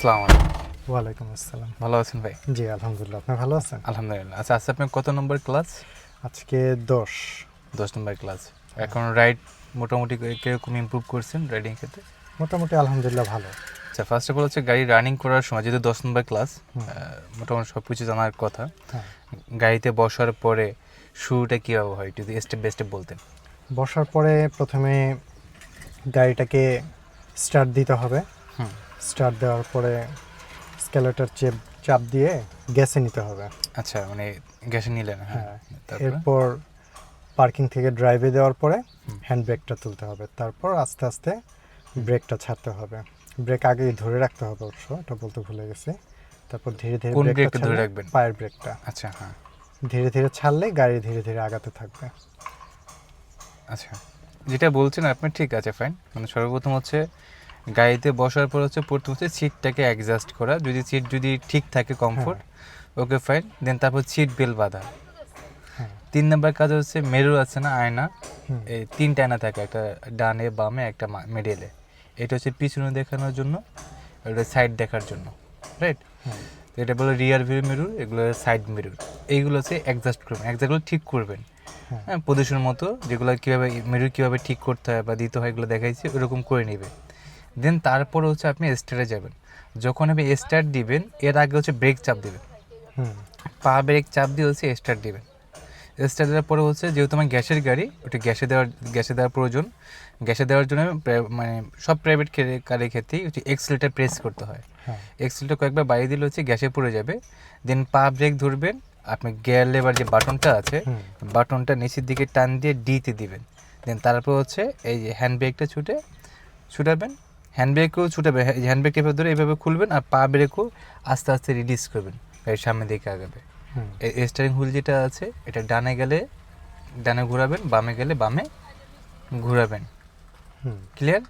আসসালামু আলাইকুম। ওয়ালাইকুম আসসালাম। ভালো আছেন ভাই? জি আলহামদুলিল্লাহ, আপনি ভালো আছেন? আলহামদুলিল্লাহ। আচ্ছা আজকে আপনার কত নম্বর ক্লাস? আজকে 10। 10 নম্বর ক্লাস। এখন রাইড মোটামুটি কিরকম ইমপ্রুভ করছেন রাইডিং ক্ষেত্রে? মোটামুটি আলহামদুলিল্লাহ ভালো। আচ্ছা ফার্স্ট অফ অল হচ্ছে গাড়ি রানিং করার সময় যেহেতু 10 নম্বর ক্লাস, মোটামুটি সব কিছু জানার কথা। হ্যাঁ, গাড়িতে বসার পরে শুরুটা কীভাবে হয় যদি স্টেপ বাই স্টেপ বলতেন। বসার পরে প্রথমে গাড়িটাকে স্টার্ট দিতে হবে। হুম। স্টার্ট দেওয়ার পরে স্কেলেটর চাপ দিয়ে গ্যাসে নিতে হবে। আচ্ছা মানে গ্যাসে নিলেন, হ্যাঁ। হ্যাঁ, তারপরে এরপর পার্কিং থেকে ড্রাইভে দেওয়ার পরে হুম। হ্যান্ড ব্রেকটা তুলতে হবে, তারপর আস্তে আস্তে ব্রেকটা ছাড়তে হবে। ব্রেক আগেই ধরে রাখতে হবে, অবশ্য এটা বলতে ভুলে গেছি। তারপর ধীরে ধীরে কোন ব্রেকটা ব্রেকটা ধরে ছাড়লে, রাখবেন? পায়ের ব্রেকটা আচ্ছা হ্যাঁ। ধীরে ধীরে ছাড়লে গাড়ি ধীরে ধীরে আগাতে থাকবে। আচ্ছা যেটা বলছেন আপনি ঠিক আছে, ফাইন। মানে সর্বপ্রথম হচ্ছে গাড়িতে বসার পর হচ্ছে প্রথম হচ্ছে সিটটাকে অ্যাডজাস্ট করা, যদি সিট যদি ঠিক থাকে কমফোর্ট, ওকে ফাইন। দেন তারপর সিট বেল্ট বাঁধা। হ্যাঁ। 3 নাম্বার কাজ হচ্ছে মেরুর আছে না, আয়না, হুম। এই 3টা আয়না থাকে, একটা ডানে বামে একটা মিডলে। এটা হচ্ছে পিছনে দেখানোর জন্য, এটা সাইড দেখার জন্য, রাইট? তো এটা বলে রিয়ার ভিউ মিরর, এগুলো সাইড মিরর। এইগুলো হচ্ছে অ্যাডজাস্ট করবেন, অ্যাডজাস্টগুলো ঠিক করবেন। হ্যাঁ, প্রদূষণ মতো যেগুলো কীভাবে মিরর কীভাবে ঠিক করতে হয় বা দিতে হয় এগুলো দেখাইছি, ওরকম করে নেবে। দেন তারপর হচ্ছে আপনি স্টার্টে যাবেন। যখন আপনি স্টার্ট দিবেন এর আগে হচ্ছে ব্রেক চাপ দিবেন, পা ব্রেক চাপ দিয়ে হচ্ছে স্টার্ট দিবেন। স্টার্ট দেওয়ার পরে হচ্ছে যেহেতু আমার গ্যাসের গাড়ি, ওটা গ্যাসে দেওয়ার প্রয়োজন। গ্যাসে দেওয়ার জন্য মানে সব প্রাইভেট গাড়ির ক্ষেত্রেই হচ্ছে এক্সেলটা প্রেস করতে হয়। এক্সেলটা কয়েকবার বাড়িয়ে দিলে হচ্ছে গ্যাসে পড়ে যাবে। দেন পা ব্রেক ধরবেন, আপনি গিয়ার লেবার যে বাটনটা আছে, বাটনটা নিচের দিকে টান দিয়ে ডিতে দিবেন। দেন তারপর হচ্ছে এই যে হ্যান্ড ব্রেকটা ছুটাবেন। হ্যান্ড ব্রেকও ছুটাবে, হ্যান্ড ব্রেক এভাবে ধরে এভাবে খুলবেন, আর পা ব্রেকও আস্তে আস্তে রিলিজ করবেন, গাড়ির সামনের দিকে আগাবে। এই স্টিয়ারিং হুইল যেটা আছে এটা ডানে গেলে ডানে ঘোরাবেন, বামে গেলে বামে ঘোরাবেন। ক্লিয়ার?